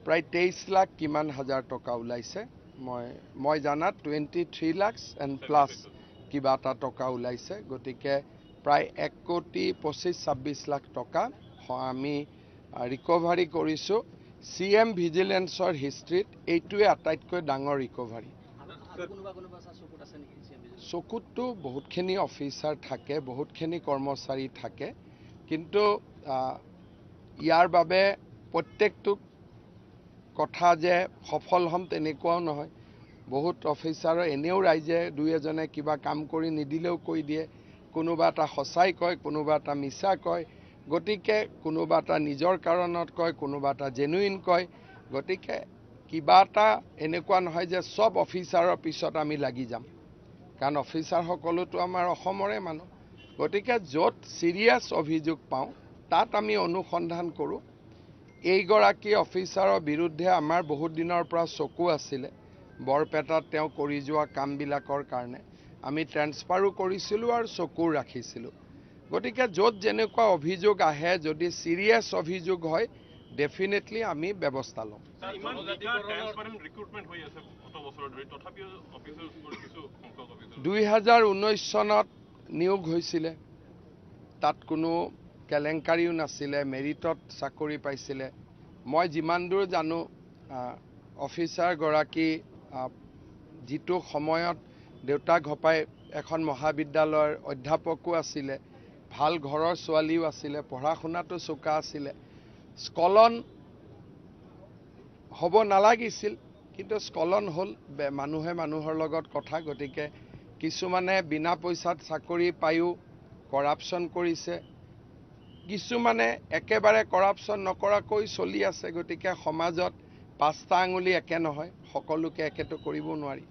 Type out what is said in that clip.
প্ৰায় 23 লাখ কিমান হাজাৰ টকা ওলাইছে মই জানাত 23 লাখ এণ্ড প্লাছ কিবা এটা টকা ওলাইছে গতিকে প্ৰায় 1,25,26 লাখ টকা আমি ৰিকভাৰী কৰিছোঁ CM ভিজিলেন্সৰ হিষ্ট্ৰীত এইটোৱে আটাইতকৈ ডাঙৰ ৰিকভাৰী চকুতটো বহুতখিনি অফিচাৰ থাকে বহুতখিনি কৰ্মচাৰী থাকে কিন্তু ইয়াৰ বাবে প্ৰত্যেকটো কথা যে সফল হ'ম তেনেকুৱাও নহয় বহুত অফিচাৰৰ এনেও ৰাইজে দুই এজনে কিবা কাম কৰি নিদিলেও কৈ দিয়ে কোনোবা এটা সঁচাই কয় কোনোবা এটা মিছা কয় গতিকে কোনোবা এটা নিজৰ কাৰণত কয় কোনোবা এটা জেনুইন কয় গতিকে কিবা এটা এনেকুৱা নহয় যে সব অফিচাৰৰ পিছত আমি লাগি যাম কাৰণ অফিচাৰ সকলোতো আমাৰ অসমৰে মানুহ গতিকে য'ত সিৰিয়াছ অভিযোগ পাওঁ তাত আমি অনুসন্ধান কৰোঁ এইগৰাকী অফিচাৰৰ বিৰুদ্ধে আমাৰ বহুত দিনৰ পৰা চকু আছিলে বৰপেটাত তেওঁ কৰি যোৱা কামবিলাকৰ কাৰণে আমি ট্ৰান্সফাৰো কৰিছিলোঁ আৰু চকু ৰাখিছিলোঁ গতিকে য'ত যেনেকুৱা অভিযোগ আহে যদি সিৰিয়াছ অভিযোগ হয় ডেফিনেটলি আমি ব্যৱস্থা ল'ম 2019 চনত নিয়োগ হৈছিলে তাত কোনো কেলেংকাৰীও নাছিলে মেৰিটত চাকৰি পাইছিলে মই যিমান দূৰ জানো অফিচাৰ গৰাকী যিটো সময়ত দেউতাক ঘপাই এখন মহাবিদ্যালয়ৰ অধ্যাপকো আছিলে ভাল ঘৰৰ ছোৱালীও আছিলে পঢ়া শুনাটো চোকা আছিলে স্কলন হ'ব নালাগিছিল কিন্তু স্কলন হ'ল মানুহে মানুহৰ লগত কথা গতিকে কিছুমানে বিনা পইচাত চাকৰি পায়ো কৰাপশ্যন কৰিছে কিছুমানে একেবাৰে কৰাপশ্যন নকৰাকৈ চলি আছে গতিকে সমাজত পাঁচটা আঙুলি একে নহয় সকলোকে একেটো কৰিব নোৱাৰি